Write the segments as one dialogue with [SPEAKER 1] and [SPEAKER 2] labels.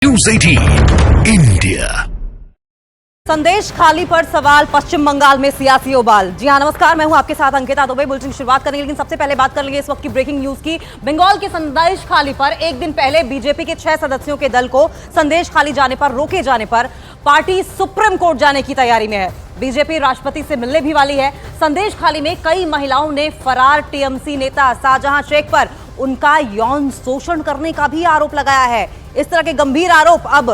[SPEAKER 1] News 18 India.
[SPEAKER 2] संदेश खाली पर सवाल, पश्चिम बंगाल में सियासी उबाल। जी हाँ, नमस्कार, मैं हूं आपके साथ अंकिता दुबे। बुलेटिन की शुरुआत करेंगे, लेकिन सबसे पहले बात कर लेंगे इस वक्त की ब्रेकिंग न्यूज की। बंगाल के संदेश खाली पर एक दिन पहले बीजेपी के 6 सदस्यों के दल को संदेश खाली जाने पर रोके जाने पर पार्टी सुप्रीम कोर्ट जाने की तैयारी में है। बीजेपी राष्ट्रपति से मिलने भी वाली है। संदेश खाली में कई महिलाओं ने फरार टीएमसी नेता शाहजहां शेख पर उनका यौन शोषण करने का भी आरोप लगाया है। इस तरह के गंभीर आरोप अब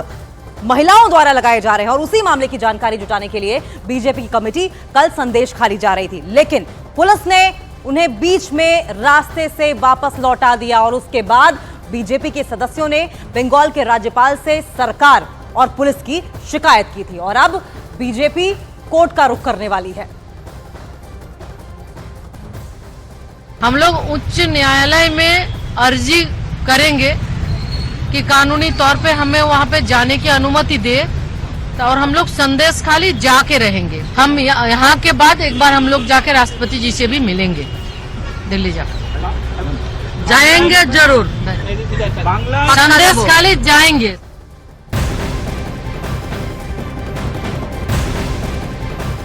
[SPEAKER 2] महिलाओं द्वारा लगाए जा रहे हैं और उसी मामले की जानकारी जुटाने के लिए बीजेपी की कमेटी कल संदेश खाली जा रही थी, लेकिन पुलिस ने उन्हें बीच में रास्ते से वापस लौटा दिया और उसके बाद बीजेपी के सदस्यों ने बंगाल के राज्यपाल से सरकार और पुलिस की शिकायत की थी और अब बीजेपी कोर्ट का रुख करने वाली है।
[SPEAKER 3] हम लोग उच्च न्यायालय में अर्जी करेंगे कि कानूनी तौर पे हमें वहाँ पे जाने की अनुमति दे और हम लोग संदेश खाली जाके रहेंगे। हम यहाँ के बाद एक बार हम लोग जाके राष्ट्रपति जी से भी मिलेंगे, दिल्ली जाकर जाएंगे जरूर। संदेश खाली जाएंगे।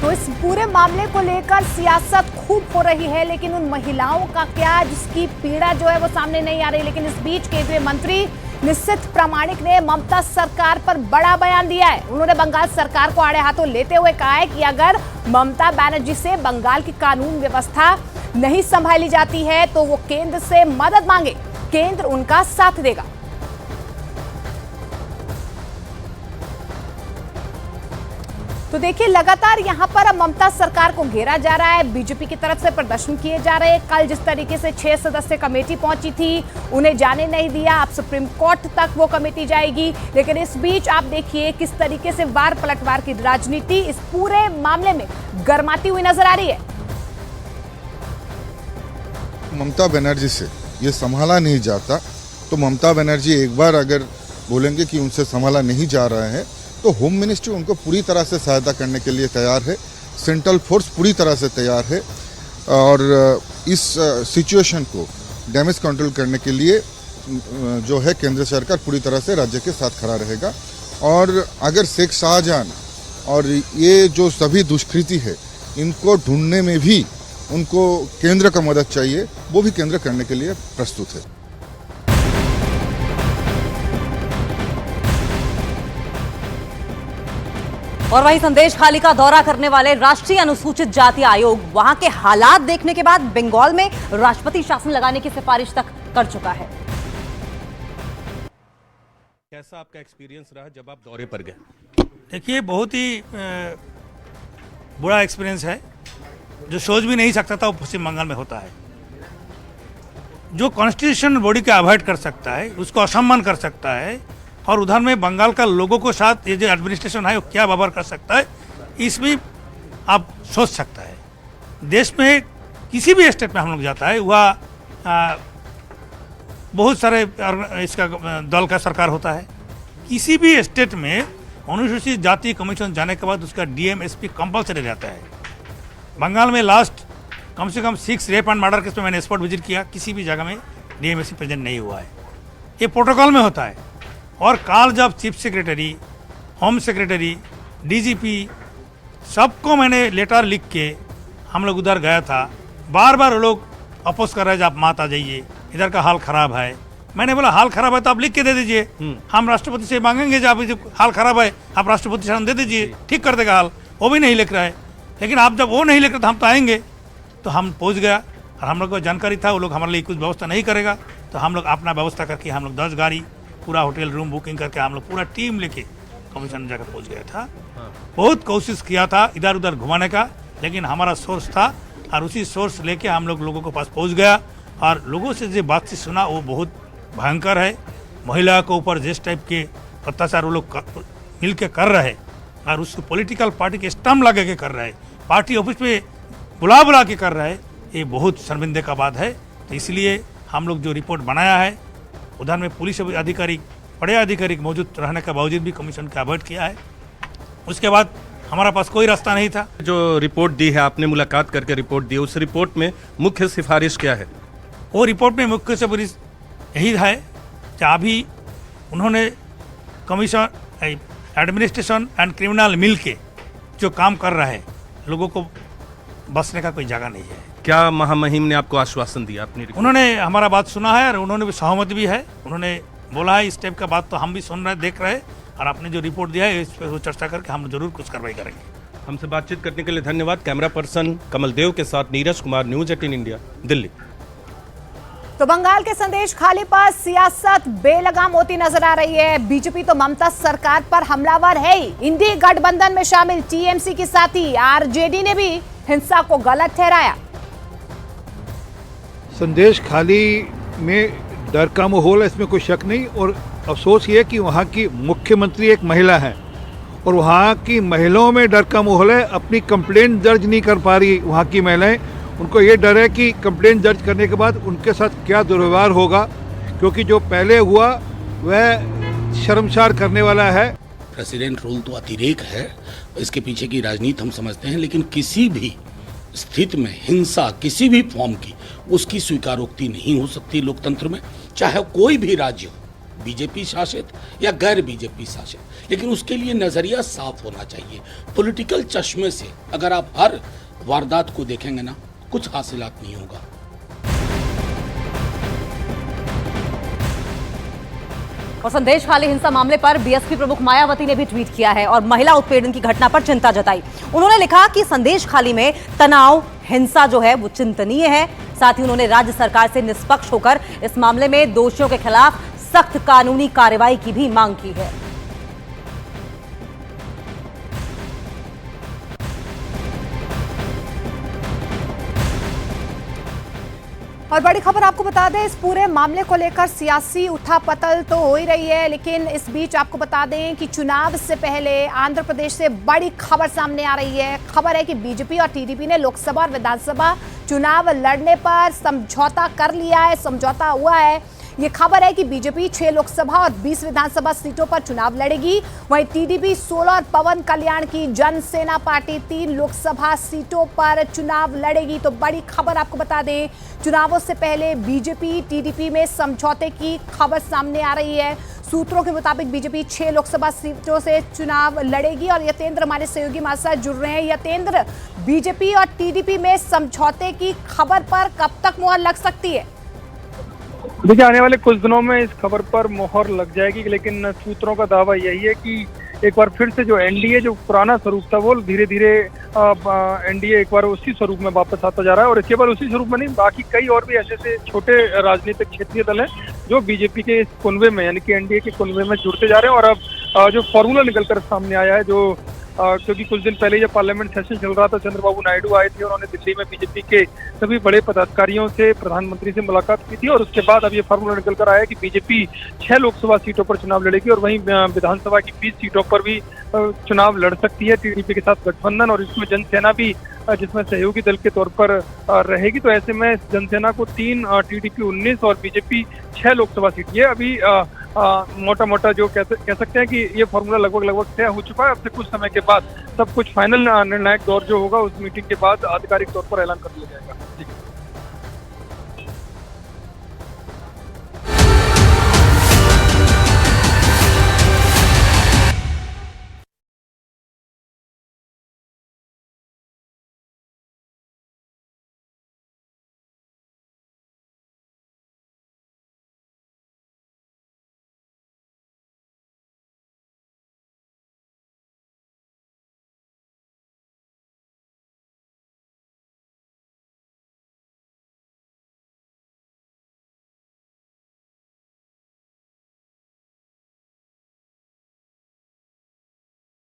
[SPEAKER 4] तो इस पूरे मामले को लेकर सियासत खूब हो रही है, लेकिन उन महिलाओं का क्या जिसकी पीड़ा जो है वो सामने नहीं आ रही। लेकिन इस बीच केंद्रीय मंत्री निशिथ प्रामाणिक ने ममता सरकार पर बड़ा बयान दिया है। उन्होंने बंगाल सरकार को आड़े हाथों लेते हुए कहा है कि अगर ममता बनर्जी से बंगाल की कानून व्यवस्था नहीं संभाली जाती है तो वो केंद्र से मदद मांगे, केंद्र उनका साथ देगा। तो देखिए, लगातार यहां पर अब ममता सरकार को घेरा जा रहा है। बीजेपी की तरफ से प्रदर्शन किए जा रहे हैं। कल जिस तरीके से 6 सदस्य कमेटी पहुंची थी, उन्हें जाने नहीं दिया। अब सुप्रीम कोर्ट तक वो कमेटी जाएगी। लेकिन इस बीच आप देखिए किस तरीके से वार पलटवार की राजनीति इस पूरे मामले में गर्माती हुई नजर आ रही है।
[SPEAKER 5] ममता बनर्जी से ये संभाला नहीं जाता तो ममता बनर्जी एक बार अगर बोलेंगे कि उनसे संभाला नहीं जा रहा है तो होम मिनिस्ट्री उनको पूरी तरह से सहायता करने के लिए तैयार है। सेंट्रल फोर्स पूरी तरह से तैयार है और इस सिचुएशन को डैमेज कंट्रोल करने के लिए जो है केंद्र सरकार पूरी तरह से राज्य के साथ खड़ा रहेगा। और अगर शेख शाहजहां और ये जो सभी दुष्कृति है इनको ढूंढने में भी उनको केंद्र का मदद चाहिए, वो भी केंद्र करने के लिए प्रस्तुत है।
[SPEAKER 2] और वहीं संदेश खाली का दौरा करने वाले राष्ट्रीय अनुसूचित जाति आयोग वहां के हालात देखने के बाद बंगाल में राष्ट्रपति शासन लगाने की सिफारिश तक कर चुका है।
[SPEAKER 6] कैसा आपका एक्सपीरियंस रहा जब आप दौरे पर गए?
[SPEAKER 7] देखिए, बहुत ही बुरा एक्सपीरियंस है। जो सोच भी नहीं सकता था वो पश्चिम बंगाल में होता है। जो कॉन्स्टिट्यूशन बॉडी को अवॉइड कर सकता है, उसको असम्मान कर सकता है और उधर में बंगाल का लोगों को साथ ये जो एडमिनिस्ट्रेशन है वो क्या व्यवहार कर सकता है, इसमें आप सोच सकता है। देश में किसी भी स्टेट में हम लोग जाता है वह बहुत सारे इसका दल का सरकार होता है। किसी भी स्टेट में अनुसूचित जाति कमीशन जाने के बाद उसका डीएम एसपी कंपलसरी रहता है। बंगाल में लास्ट कम से कम 6 रेप एंड मर्डर केस में मैंने स्पॉट विजिट किया, किसी भी जगह में डीएम एसपी प्रेजेंट नहीं हुआ है। ये प्रोटोकॉल में होता है। और कल जब chief secretary, home secretary, DGP सबको मैंने लेटर लिख के हम लोग उधर गया था, बार बार लोग अपोज कर रहे हैं आप मत आ जाइए, इधर का हाल ख़राब है। मैंने बोला हाल ख़राब है तो आप लिख के दे दीजिए, हम राष्ट्रपति से मांगेंगे जब हाल ख़राब है आप राष्ट्रपति शासन दे दीजिए, ठीक कर देगा हाल। वो भी नहीं लिख रहा है। लेकिन आप जब वो नहीं लिख रहे तो हम तो आएंगे। तो हम पहुँच गया और हम लोग को जानकारी था वो लोग हमारे लिए कुछ व्यवस्था नहीं करेगा, तो हम लोग अपना व्यवस्था करके हम लोग 10 गाड़ी पूरा होटल रूम बुकिंग करके हम लोग पूरा टीम लेके कमीशन जाकर पहुंच गया था। बहुत कोशिश किया था इधर उधर घुमाने का, लेकिन हमारा सोर्स था और उसी सोर्स लेके हम लोगों के पास पहुंच गया और लोगों से जो बातचीत सुना वो बहुत भयंकर है। महिला के ऊपर जिस टाइप के अत्याचार वो लोग मिल के कर रहे हैं और उसको पॉलिटिकल पार्टी के स्टम्प लगा के कर रहे हैं, पार्टी ऑफिस में बुला के कर रहे हैं, ये बहुत शर्मिंदे का बात है। तो इसलिए हम लोग जो रिपोर्ट बनाया है उधर में पुलिस अधिकारी, बड़े अधिकारी मौजूद रहने के बावजूद भी कमीशन का अवॉइड किया है। उसके बाद हमारा पास कोई रास्ता नहीं था।
[SPEAKER 6] जो रिपोर्ट दी है आपने, मुलाकात करके रिपोर्ट दी, उस रिपोर्ट में मुख्य सिफारिश क्या है?
[SPEAKER 7] वो रिपोर्ट में मुख्य सिफारिश यही है कि अभी उन्होंने कमीशन एडमिनिस्ट्रेशन एंड क्रिमिनल मिल के जो काम कर रहा है, लोगों को बसने का कोई जगह नहीं है।
[SPEAKER 6] क्या महामहिम ने आपको आश्वासन दिया अपनी रिपोर्ट?
[SPEAKER 7] उन्होंने हमारा बात सुना है और उन्होंने भी सहमत भी है। उन्होंने बोला है इस टाइप का बात तो हम भी सुन रहे देख रहे, और आपने जो रिपोर्ट दिया है इस पर चर्चा करके हम जरूर कुछ कार्रवाई करेंगे।
[SPEAKER 6] हमसे बातचीत करने के लिए धन्यवाद। कैमरा पर्सन कमल देव के साथ नीरज कुमार, न्यूज 18 इंडिया, दिल्ली।
[SPEAKER 4] तो बंगाल के संदेश खाली पर सियासत बेलगाम होती नजर आ रही है। बीजेपी तो ममता सरकार पर हमलावर है ही। इंडी गठबंधन में शामिल टीएमसी के साथी आरजेडी ने भी हिंसा को गलत ठहराया।
[SPEAKER 8] संदेश खाली में डर का माहौल है, इसमें कोई शक नहीं। और अफसोस ये कि वहाँ की मुख्यमंत्री एक महिला है और वहाँ की महिलाओं में डर का माहौल है। अपनी कंप्लेंट दर्ज नहीं कर पा रही वहाँ की महिलाएं। उनको ये डर है कि कंप्लेंट दर्ज करने के बाद उनके साथ क्या दुर्व्यवहार होगा, क्योंकि जो पहले हुआ वह शर्मसार करने वाला है।
[SPEAKER 9] प्रेसिडेंट रूल तो अतिरेक है, इसके पीछे की राजनीति हम समझते हैं, लेकिन किसी भी स्थिति में हिंसा किसी भी फॉर्म की उसकी स्वीकारोक्ति नहीं हो सकती लोकतंत्र में, चाहे कोई भी राज्य हो, बीजेपी शासित या गैर बीजेपी शासित। लेकिन उसके लिए नजरिया साफ होना चाहिए। पॉलिटिकल चश्मे से अगर आप हर वारदात को देखेंगे ना, कुछ हासिलात नहीं होगा।
[SPEAKER 2] और संदेश खाली हिंसा मामले पर बीएसपी प्रमुख मायावती ने भी ट्वीट किया है और महिला उत्पीड़न की घटना पर चिंता जताई। उन्होंने लिखा कि संदेश खाली में तनाव, हिंसा जो है वो चिंतनीय है। साथ ही उन्होंने राज्य सरकार से निष्पक्ष होकर इस मामले में दोषियों के खिलाफ सख्त कानूनी कार्रवाई की भी मांग की है।
[SPEAKER 4] और बड़ी खबर आपको बता दें, इस पूरे मामले को लेकर सियासी उथापतल तो हो ही रही है, लेकिन इस बीच आपको बता दें कि चुनाव से पहले आंध्र प्रदेश से बड़ी खबर सामने आ रही है। खबर है कि बीजेपी और टीडीपी ने लोकसभा और विधानसभा चुनाव लड़ने पर समझौता कर लिया है, समझौता हुआ है। ये खबर है कि बीजेपी 6 लोकसभा और 20 विधानसभा सीटों पर चुनाव लड़ेगी, वहीं टीडीपी 16 और पवन कल्याण की जनसेना पार्टी 3 लोकसभा सीटों पर चुनाव लड़ेगी। तो बड़ी खबर आपको बता दें, चुनावों से पहले बीजेपी टीडीपी में समझौते की खबर सामने आ रही है। सूत्रों के मुताबिक बीजेपी 6 लोकसभा सीटों से चुनाव लड़ेगी। और यतेंद्र हमारे सहयोगी हमारे साथ जुड़ रहे हैं। यतेंद्र, बीजेपी और टीडीपी में समझौते की खबर पर कब तक मुहर लग सकती है?
[SPEAKER 10] देखिए, आने वाले कुछ दिनों में इस खबर पर मोहर लग जाएगी, लेकिन सूत्रों का दावा यही है कि एक बार फिर से जो एनडीए जो पुराना स्वरूप था वो धीरे धीरे एनडीए एक बार उसी स्वरूप में वापस आता जा रहा है। और केवल उसी स्वरूप में नहीं, बाकी कई और भी ऐसे छोटे राजनीतिक क्षेत्रीय दल हैं जो बीजेपी के इस कुनबे में यानी कि एनडीए के कुनबे में जुड़ते जा रहे हैं। और अब जो फॉर्मूला निकलकर सामने आया है, जो क्योंकि कुछ दिन पहले जब पार्लियामेंट सेशन चल रहा था, चंद्रबाबू नायडू आए थे और उन्होंने दिल्ली में बीजेपी के सभी बड़े पदाधिकारियों से, प्रधानमंत्री से मुलाकात की थी। और उसके बाद अब ये फॉर्मूला निकल कर आया कि बीजेपी 6 लोकसभा सीटों पर चुनाव लड़ेगी और वहीं विधानसभा की 20 सीटों पर भी चुनाव लड़ सकती है टीडीपी के साथ गठबंधन। और इसमें जनसेना भी जिसमें सहयोगी दल के तौर पर रहेगी। तो ऐसे में जनसेना को 3, टीडीपी 19 और बीजेपी 6 लोकसभा सीट, ये अभी मोटा मोटा जो कह सकते हैं कि ये फॉर्मूला लगभग तय हो चुका है। अब से कुछ समय के बाद सब कुछ फाइनल निर्णायक दौर जो होगा उस मीटिंग के बाद आधिकारिक तौर पर ऐलान कर दिया जाएगा।